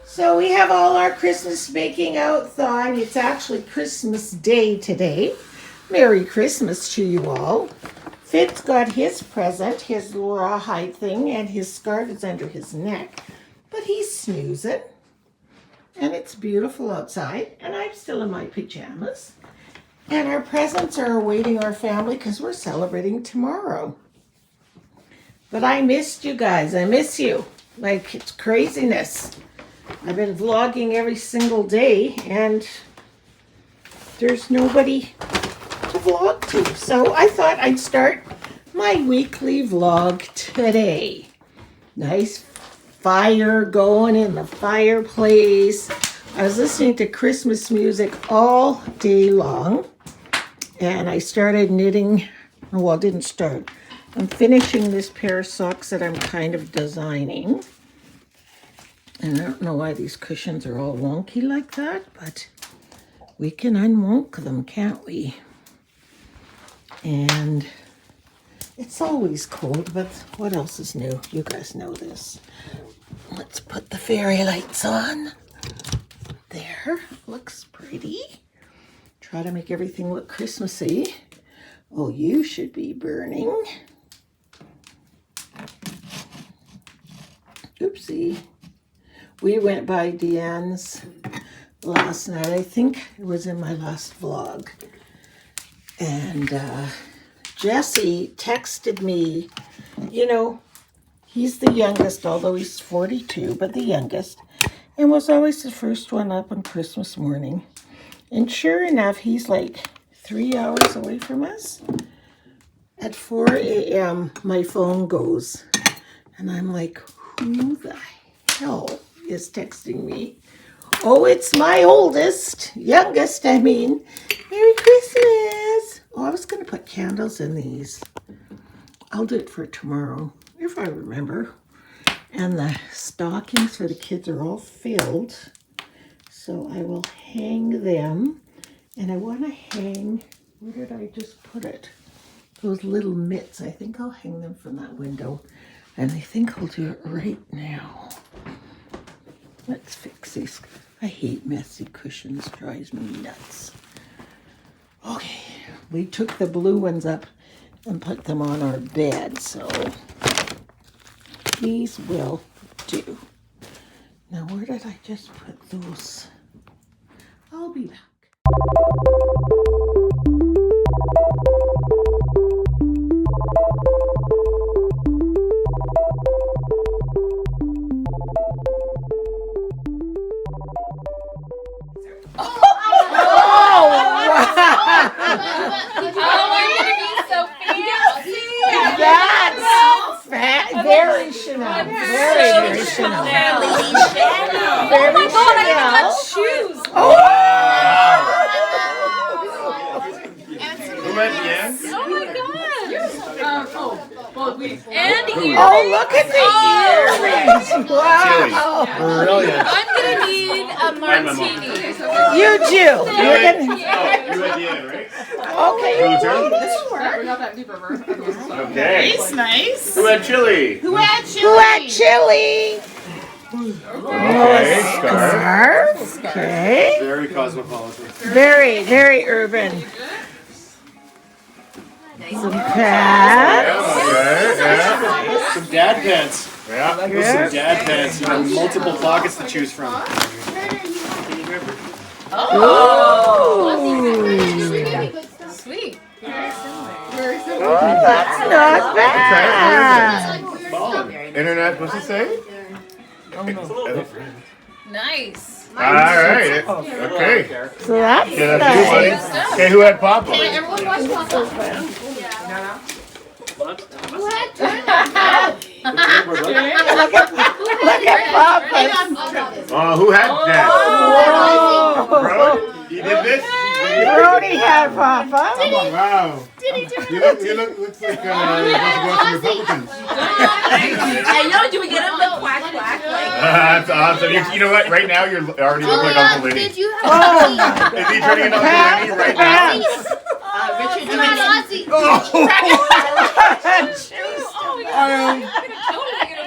So we have all our Christmas baking out thawing. It's actually Christmas Day today. Merry Christmas to you all. Fitz got his present, his rawhide thing, and his scarf is under his neck. But he's snoozing. And it's beautiful outside. And I'm still in my pajamas. And our presents are awaiting our family because we're celebrating tomorrow. But I missed you guys. I miss you. Like, it's craziness. I've been vlogging every single day and there's nobody to vlog to. So I thought I'd start my weekly vlog today. Nice fire going in the fireplace. I was listening to Christmas music all day long and I started knitting. Well, I didn't start. I'm finishing this pair of socks that I'm kind of designing. And I don't know why these cushions are all wonky like that, but we can unwonk them, can't we? And it's always cold, but what else is new? You guys know this. Let's put the fairy lights on. There, looks pretty. Try to make everything look Christmassy. Oh, you should be burning. Oopsie. We went by Deanne's last night. I think it was in my last vlog. And Jesse texted me, you know, he's the youngest, although he's 42, but the youngest, and was always the first one up on Christmas morning. And sure enough, he's like 3 hours away from us. At 4 a.m., my phone goes. And I'm like, who the hell is texting me? Oh, it's my youngest, I mean. Merry Christmas. Oh, I was going to put candles in these. I'll do it for tomorrow, if I remember. And the stockings for the kids are all filled. So I will hang them. And I want to hang, where did I just put it? Those little mitts. I think I'll hang them from that window. And I think I'll do it right now. Let's fix these. I hate messy cushions. Drives me nuts. Okay, we took the blue ones up and put them on our bed, so these will do. Now, where did I just put those? I'll be back. Very Chanel. Very Chanel. Oh my God, I got shoes. Oh! Who went again? Oh my God. And earrings. Oh, look at the earrings. Wow. Brilliant. I'm going to need a martini. You do. You're gonna... You at the end, right? Okay. Blue turn? We're not that deep over. Okay. Nice. Who had chili? Who had chili? Who had chili? Okay, scarf. Okay. Very cosmopolitan. Very, very urban. Some pants. Okay, yeah. Some dad pants. Yeah. Some dad pants. You know, multiple pockets to choose from. Oh. Sweet. Oh, that's not bad. Internet, what's it say? Nice. All right. Okay. So that's Yeah, that's you, buddy. nice. Okay, who had Papa? Everyone watch Papa. Look at Papa. Who had Dad? Whoa. Bro, you did this? Brody had Papa. Wow. did he do? Looks like Republicans. I know. Do we get him the quack quack? That's awesome. You know what? Right now, you're already look like Uncle Lenny. Did you Oh have my Is he turning into Uncle Lenny right now? Richard, do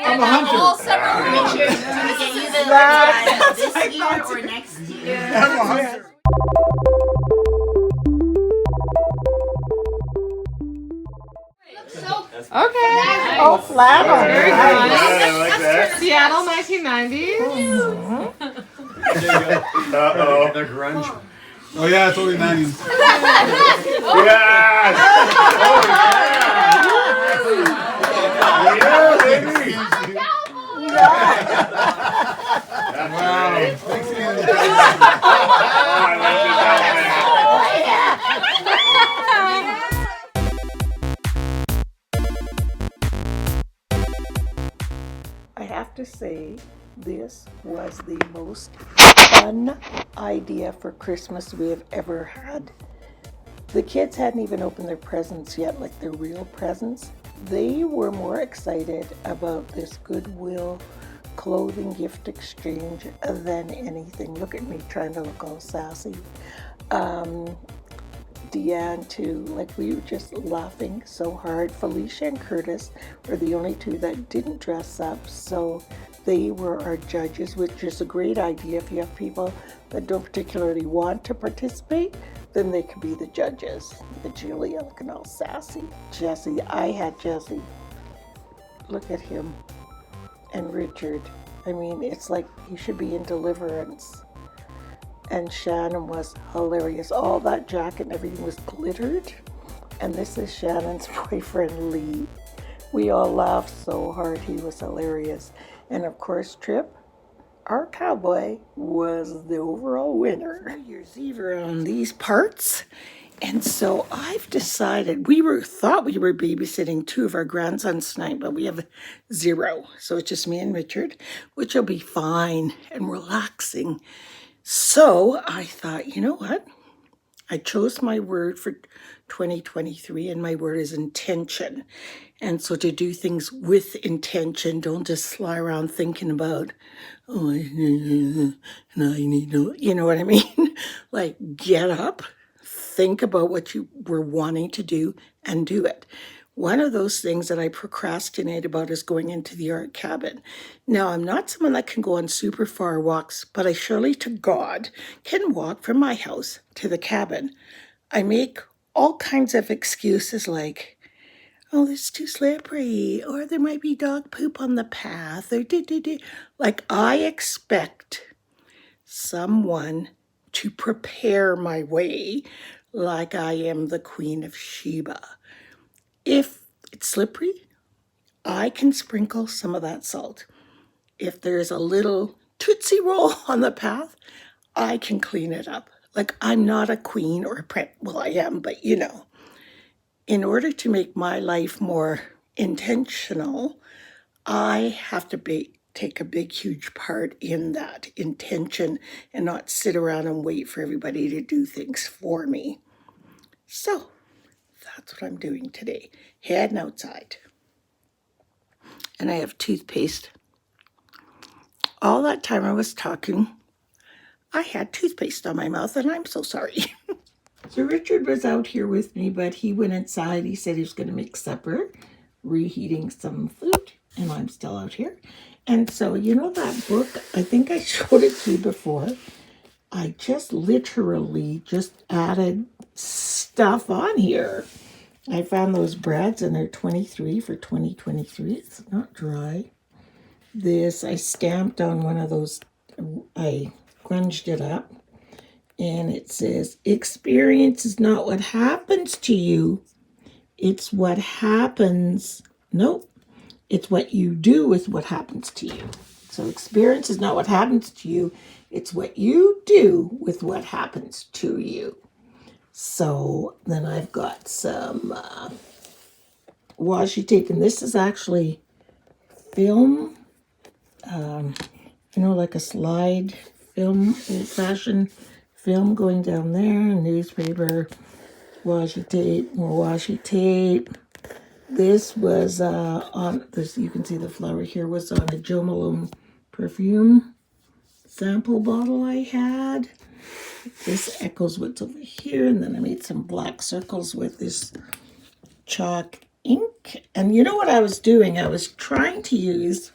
I'm a hunter. all separate Richard? Do we get you the this year or next year? I'm a hunter. Okay. Oh, flannel. Very Nice. nice. I like that. Seattle, 1990s. Uh-oh. The grunge. Oh yeah, it's only 90s. Yes! Yeah, baby! Wow. Thanks again. I like this outfit. I have to say, this was the most fun idea for Christmas we have ever had. The kids hadn't even opened their presents yet, like their real presents. They were more excited about this Goodwill clothing gift exchange than anything. Look at me trying to look all sassy. Deanne too, like we were just laughing so hard. Felicia and Curtis were the only two that didn't dress up, so they were our judges, which is a great idea. If you have people that don't particularly want to participate, then they could be the judges. The Julia looking all sassy. Jesse, I had Jesse. Look at him. And Richard. I mean, it's like he should be in Deliverance. And Shannon was hilarious. All that jacket and everything was glittered. And this is Shannon's boyfriend, Lee. We all laughed so hard. He was hilarious. And of course, Trip, our cowboy, was the overall winner. New Year's Eve around these parts. And so I've decided, thought we were babysitting two of our grandsons tonight, but we have 0. So it's just me and Richard, which will be fine and relaxing. So I thought, you know what? I chose my word for 2023, and my word is intention. And so to do things with intention, don't just fly around thinking about, oh, I need to, you know what I mean? Like, get up, think about what you were wanting to do, and do it. One of those things that I procrastinate about is going into the art cabin. Now, I'm not someone that can go on super far walks, but I surely to God can walk from my house to the cabin. I make all kinds of excuses like, oh, it's too slippery, or there might be dog poop on the path, or like I expect someone to prepare my way like I am the Queen of Sheba. If it's slippery, I can sprinkle some of that salt. If there's a little Tootsie Roll on the path, I can clean it up. Like, I'm not a queen or a well, I am, but you know. In order to make my life more intentional, I have to take a big, huge part in that intention and not sit around and wait for everybody to do things for me. So, that's what I'm doing today. Heading outside. And I have toothpaste. All that time I was talking, I had toothpaste on my mouth, and I'm so sorry. So Richard was out here with me, but he went inside. He said he was going to make supper, reheating some food, and I'm still out here. And so, you know that book? I think I showed it to you before. I just literally just added stuff on here. I found those brads, and they're 23 for 2023. It's not dry. This, I stamped on one of those. I grunged it up. And it says, experience is not what happens to you. It's what happens. Nope. It's what you do with what happens to you. So experience is not what happens to you. It's what you do with what happens to you. So then I've got some washi tape. And this is actually film. Like a slide film, old-fashioned film going down there, newspaper, washi tape, more washi tape. This was on this. You can see the flower here was on a Jo Malone perfume sample bottle I had. This echoes what's over here, and then I made some black circles with this chalk ink. And you know what I was doing? I was trying to use,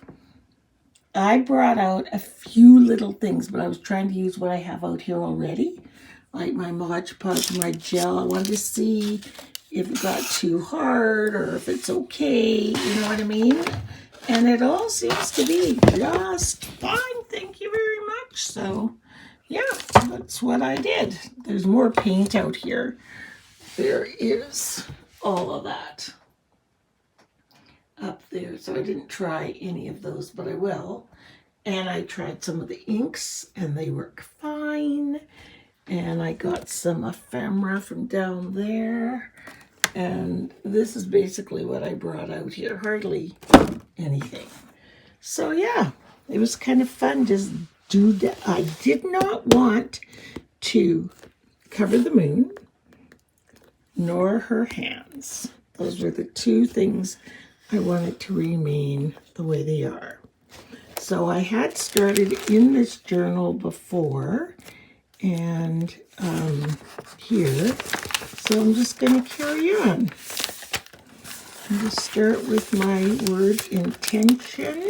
I brought out a few little things, but I was trying to use what I have out here already, like my Mod Podge, my gel. I wanted to see if it got too hard or if it's okay, you know what I mean? And it all seems to be just fine, thank you very much. So yeah, that's what I did. There's more paint out here. There is all of that up there. So I didn't try any of those, but I will. And I tried some of the inks and they work fine. And I got some ephemera from down there. And this is basically what I brought out here. Hardly anything. So yeah, it was kind of fun just do that. I did not want to cover the moon nor her hands. Those were the two things I wanted to remain the way they are. So I had started in this journal before and here, so I'm just going to carry on. I'm going to start with my word intention.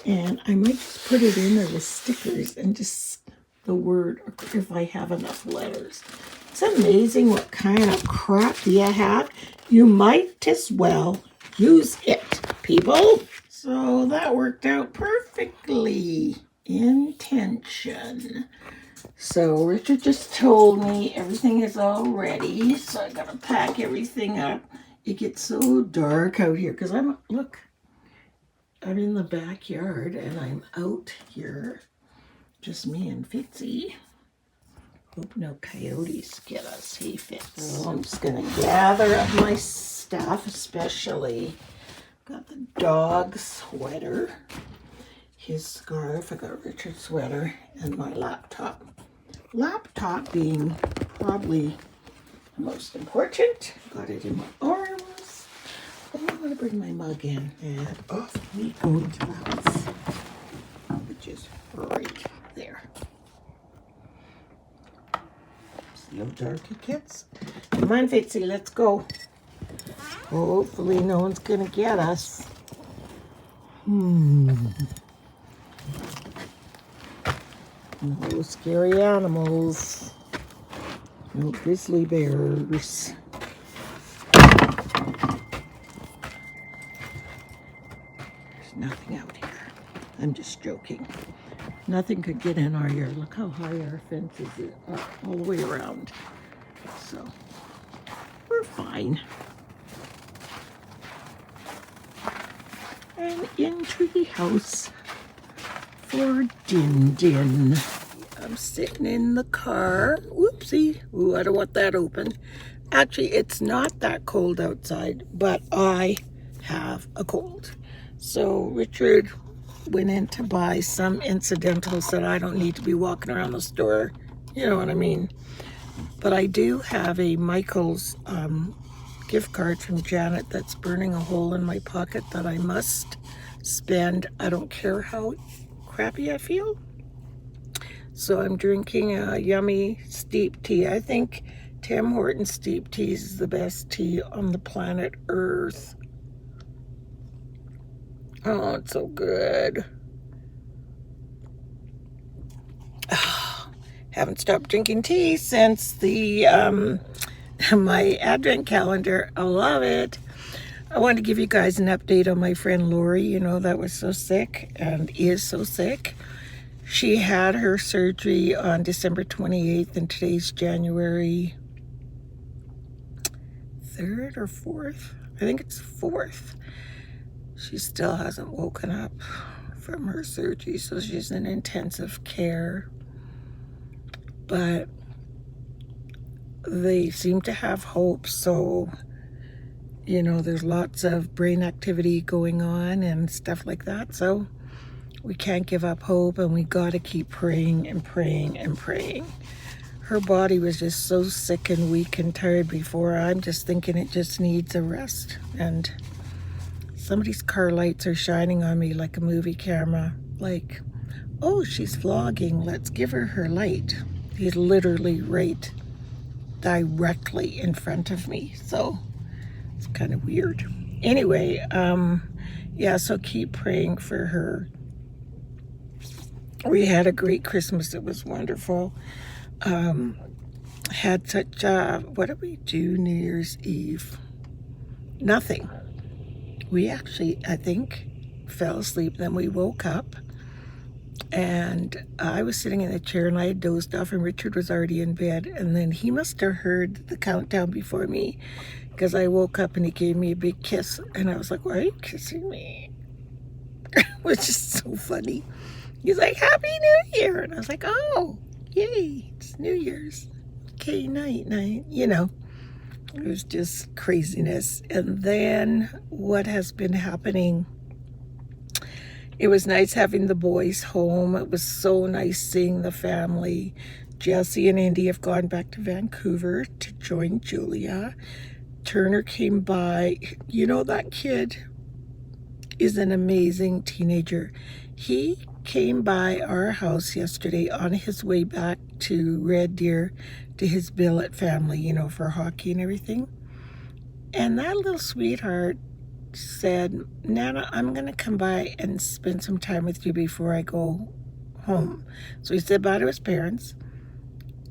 And I might just put it in as stickers and just the word, if I have enough letters. It's amazing what kind of crap you have. You might as well use it, people. So that worked out perfectly. Intention. So Richard just told me everything is all ready. So I gotta pack everything up. It gets so dark out here because I'm in the backyard and I'm out here, just me and Fitzy. Hope no coyotes get us. Hey, Fitz. So I'm just gonna gather up my stuff, especially got the dog sweater, his scarf. I got Richard's sweater and my laptop. Laptop being probably the most important. Got it in my arms. I'm going to bring my mug in and off we go to the house, which is right there. See how dark it gets? Come on, Fitzy, let's go. Hopefully no one's going to get us. No scary animals. No grizzly bears. Nothing out here. I'm just joking. Nothing could get in our yard. Look how high our fence is all the way around. So we're fine. And into the house for Din Din. I'm sitting in the car. Whoopsie. Ooh, I don't want that open. Actually, it's not that cold outside, but I have a cold. So Richard went in to buy some incidentals that I don't need to be walking around the store. You know what I mean? But I do have a Michael's gift card from Janet that's burning a hole in my pocket that I must spend. I don't care how crappy I feel. So I'm drinking a yummy steep tea. I think Tim Hortons steep teas is the best tea on the planet Earth. Oh, it's so good. Haven't stopped drinking tea since the my Advent calendar. I love it. I wanted to give you guys an update on my friend Lori, you know, that was so sick and is so sick. She had her surgery on December 28th and today's January 3rd or 4th. I think it's 4th. She still hasn't woken up from her surgery, so she's in intensive care. But they seem to have hope, so, you know, there's lots of brain activity going on and stuff like that, so we can't give up hope, and we got to keep praying and praying and praying. her body was just so sick and weak and tired before. I'm just thinking it just needs a rest. And somebody's car lights are shining on me like a movie camera. Like, oh, she's vlogging. Let's give her her light. He's literally right directly in front of me. So it's kind of weird. Anyway, yeah, so keep praying for her. We had a great Christmas. It was wonderful. Had such what did we do New Year's Eve? Nothing. We actually, I think, fell asleep. Then we woke up, and I was sitting in the chair and I had dozed off, and Richard was already in bed. And then he must have heard the countdown before me, because I woke up and he gave me a big kiss, and I was like, "Why are you kissing me?" Which is so funny. He's like, "Happy New Year," and I was like, "Oh, yay! It's New Year's." Okay, night. You know, it was just craziness. And then what has been happening? It was nice having the boys home. It was so nice seeing the family. Jesse and Indy have gone back to Vancouver to join Julia. Turner came by. You know, that kid is an amazing teenager. He came by our house yesterday on his way back to Red Deer to his billet family, you know, for hockey and everything. And that little sweetheart said, "Nana, I'm going to come by and spend some time with you before I go home." So he said bye to his parents,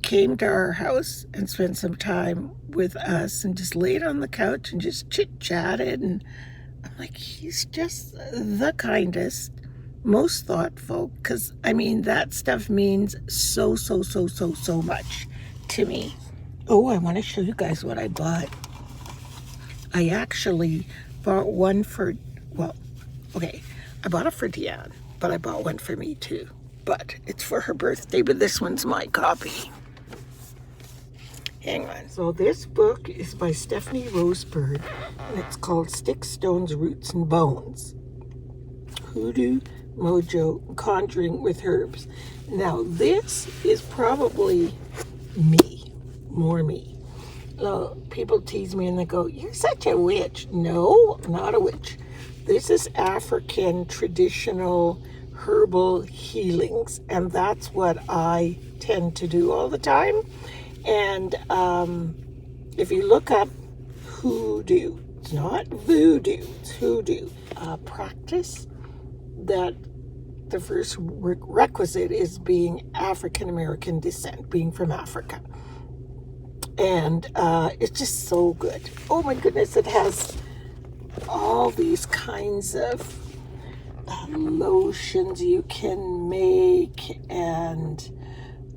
came to our house and spent some time with us and just laid on the couch and just chit-chatted. And I'm like, he's just the kindest, most thoughtful, because, I mean, that stuff means so much to me. Oh, I want to show you guys what I bought. I actually bought one for, well, okay, I bought it for Deanne, but I bought one for me too. But it's for her birthday, but this one's my copy. Hang on. So this book is by Stephanie Rosebird, and it's called Sticks, Stones, Roots, and Bones. Hoodoo, Mojo, Conjuring with Herbs. Now this is probably me, more me. People tease me and they go, "You're such a witch." No, I'm not a witch. This is African traditional herbal healings, and that's what I tend to do all the time. And if you look up hoodoo, it's not voodoo, it's hoodoo. Practice that the first requisite is being African American descent, being from Africa. And it's just so good. Oh my goodness, it has all these kinds of lotions you can make, and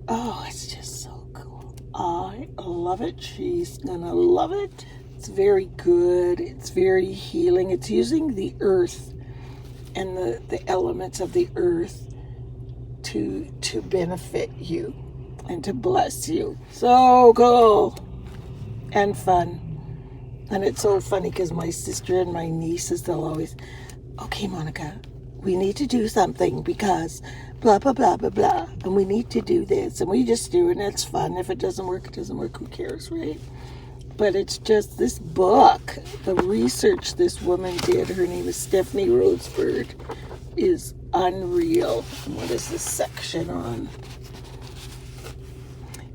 oh, it's just so cool. I love it. She's gonna love it. It's very good. It's very healing. It's using the earth and the elements of the earth to benefit you and to bless you. So cool and fun. And it's so funny because my sister and my nieces, they'll always, "Okay, Monica, we need to do something because blah, blah, blah, blah, blah. And we need to do this." And we just do it, and it's fun. If it doesn't work, it doesn't work. Who cares, right? But it's just this book, the research this woman did, her name is Stephanie Rosebird, is unreal. What is this section on?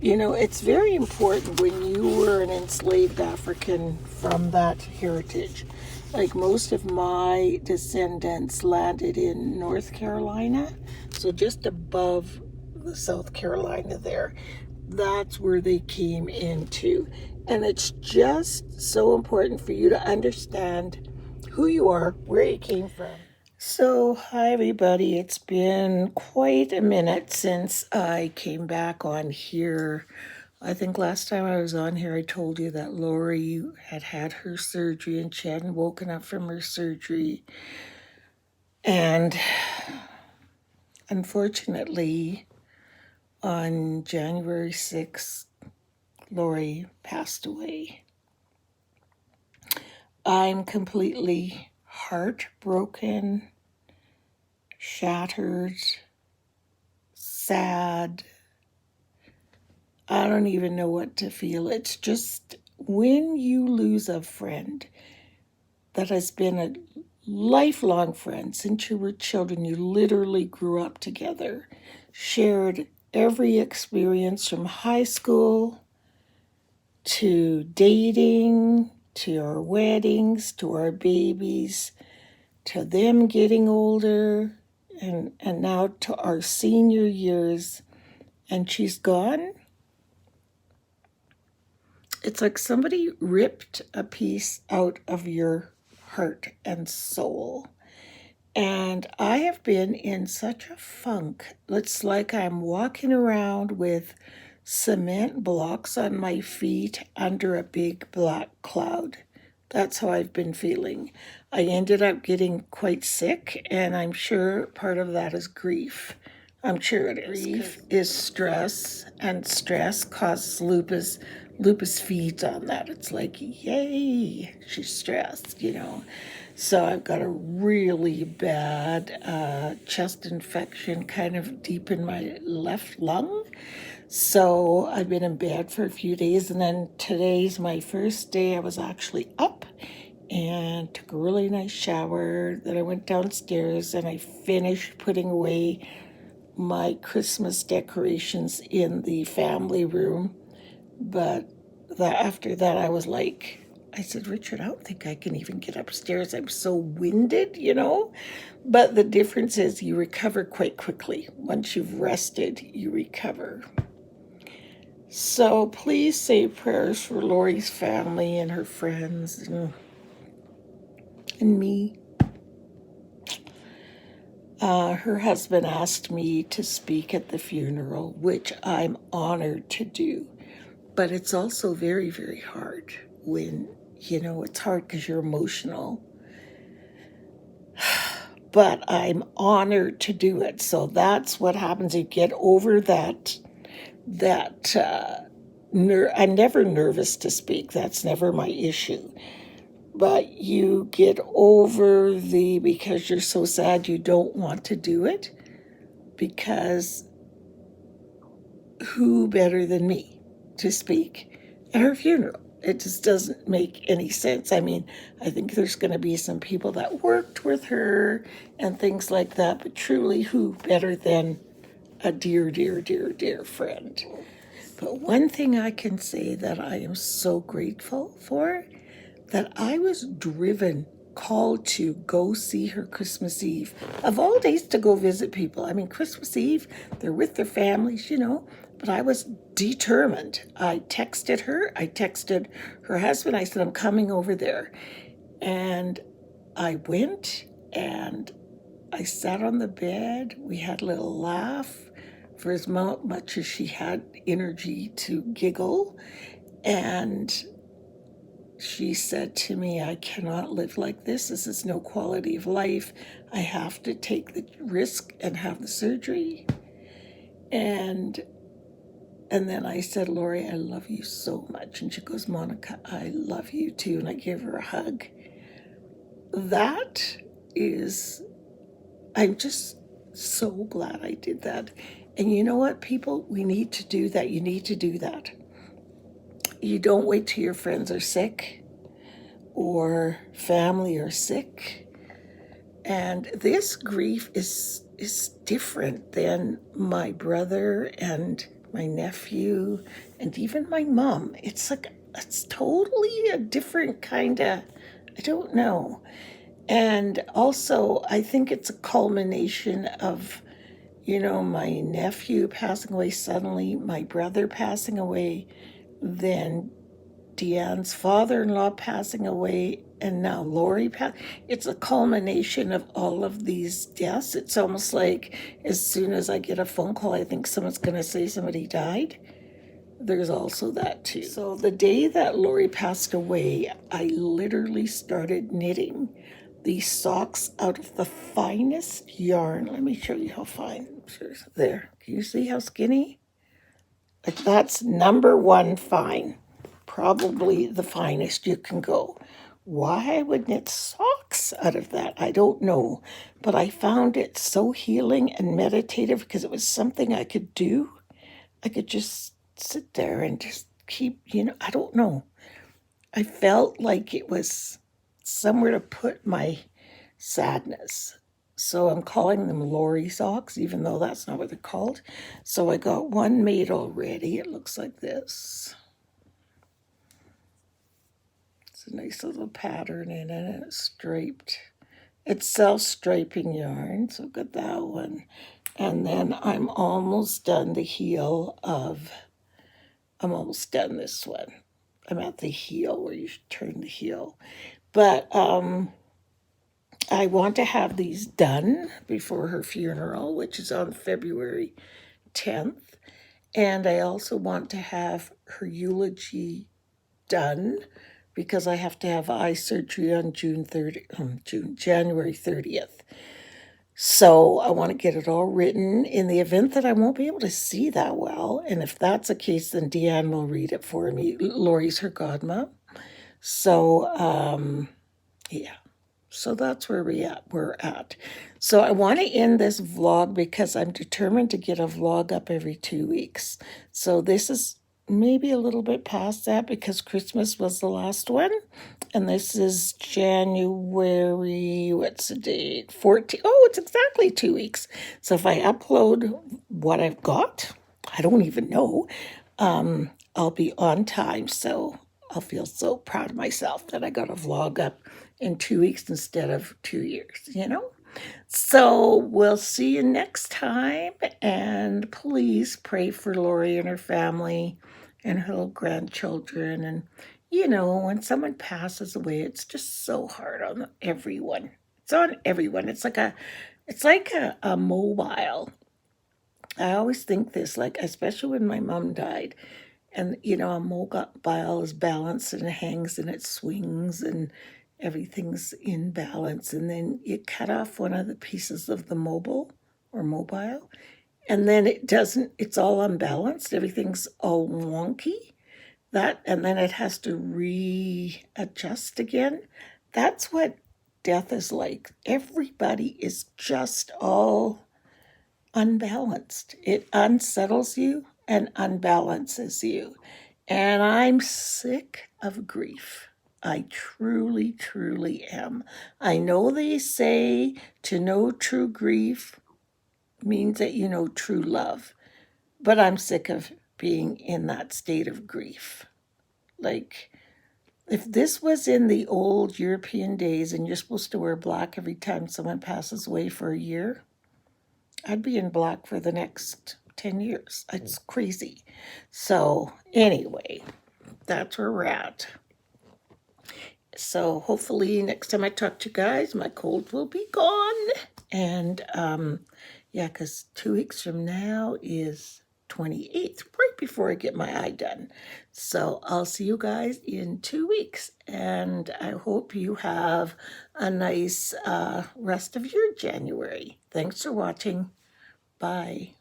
You know, it's very important when you were an enslaved African from that heritage. Like most of my descendants landed in North Carolina, so just above the South Carolina there. That's where they came into. And it's just so important for you to understand who you are, where you came from. So, hi everybody. It's been quite a minute since I came back on here. I think last time I was on here, I told you that Lori had had her surgery and she hadn't woken up from her surgery. And unfortunately, on January 6th, Lori passed away. I'm completely heartbroken, shattered, sad. I don't even know what to feel. It's just when you lose a friend that has been a lifelong friend since you were children, you literally grew up together, shared every experience from high school to dating, to our weddings, to our babies, to them getting older, and now to our senior years, and she's gone. It's like somebody ripped a piece out of your heart and soul. And I have been in such a funk. It's like I'm walking around with cement blocks on my feet under a big black cloud. That's how I've been feeling. I ended up getting quite sick, and I'm sure part of that is grief. I'm sure it is. Grief is stress, and stress causes lupus. Lupus feeds on that. It's like, yay, she's stressed, you know. So I've got a really bad chest infection kind of deep in my left lung. So I've been in bed for a few days, and then today's my first day. I was actually up and took a really nice shower. Then I went downstairs and I finished putting away my Christmas decorations in the family room. But after that, I was like, I said, Richard, I don't think I can even get upstairs. I'm so winded, you know. But the difference is you recover quite quickly. Once you've rested, you recover. So please say prayers for Lori's family and her friends and me. Her husband asked me to speak at the funeral, which I'm honored to do. But it's also very, very hard when, you know, it's hard because you're emotional. But I'm honored to do it. So that's what happens. You get over that I'm never nervous to speak. That's never my issue. But you get over because you're so sad you don't want to do it, because who better than me to speak at her funeral? It just doesn't make any sense. I mean, I think there's going to be some people that worked with her and things like that, but truly, who better than a dear, dear, dear, dear friend? But one thing I can say that I am so grateful for, that I was called to go see her Christmas Eve. Of all days to go visit people. I mean, Christmas Eve, they're with their families, you know, but I was determined. I texted her. I texted her husband. I said, I'm coming over there. And I went and I sat on the bed. We had a little laugh for as much as she had energy to giggle. And she said to me, I cannot live like this. This is no quality of life. I have to take the risk and have the surgery. And then I said, Lori, I love you so much. And she goes, Monica, I love you too. And I gave her a hug. I'm just so glad I did that. And you know what, people? We need to do that. You need to do that. You don't wait till your friends are sick or family are sick. And this grief is different than my brother and my nephew and even my mom. It's totally a different kind of, I don't know. And also, I think it's a culmination of, you know, my nephew passing away suddenly, my brother passing away, then Deanne's father-in-law passing away, and now Lori passed. It's a culmination of all of these deaths. It's almost like as soon as I get a phone call, I think someone's going to say somebody died. There's also that too. So the day that Lori passed away, I literally started knitting these socks out of the finest yarn. Let me show you how fine. There. Can you see how skinny? That's number one fine. Probably the finest you can go. Why I would knit socks out of that, I don't know. But I found it so healing and meditative because it was something I could do. I could just sit there and just keep, I don't know. I felt like it was somewhere to put my sadness. So I'm calling them Lori socks, even though that's not what they're called. So I got one made already. It looks like this. It's a nice little pattern in it, and it's striped. It's self-striping yarn, so I've got that one. And then I'm almost done I'm almost done this one. I'm at the heel where you turn the heel. But I want to have these done before her funeral, which is on February 10th. And I also want to have her eulogy done because I have to have eye surgery on January 30th. So I want to get it all written in the event that I won't be able to see that well. And if that's the case, then Deanne will read it for me. Lori's her godmom. So, yeah. So that's where we're at. So I want to end this vlog because I'm determined to get a vlog up every 2 weeks. So this is maybe a little bit past that because Christmas was the last one. And this is January, what's the date? 14. Oh, it's exactly 2 weeks. So if I upload what I've got, I don't even know, I'll be on time. So I'll feel so proud of myself that I got a vlog up in 2 weeks instead of 2 years, So we'll see you next time. And please pray for Lori and her family and her little grandchildren. And, when someone passes away, it's just so hard on everyone. It's on everyone. It's like a mobile. I always think this, especially when my mom died. And, a mobile is balanced and it hangs and it swings and everything's in balance. And then you cut off one of the pieces of the mobile. And then it's all unbalanced. Everything's all wonky. And then it has to readjust again. That's what death is like. Everybody is just all unbalanced. It unsettles you and unbalances you. And I'm sick of grief. I truly, truly am. I know they say to know true grief means that you know true love. But I'm sick of being in that state of grief. If this was in the old European days and you're supposed to wear black every time someone passes away for a year, I'd be in black for the next 10 years. It's crazy. So anyway, that's where we're at. So hopefully next time I talk to you guys, my cold will be gone. And because 2 weeks from now is 28th, right before I get my eye done. So I'll see you guys in 2 weeks. And I hope you have a nice rest of your January. Thanks for watching. Bye.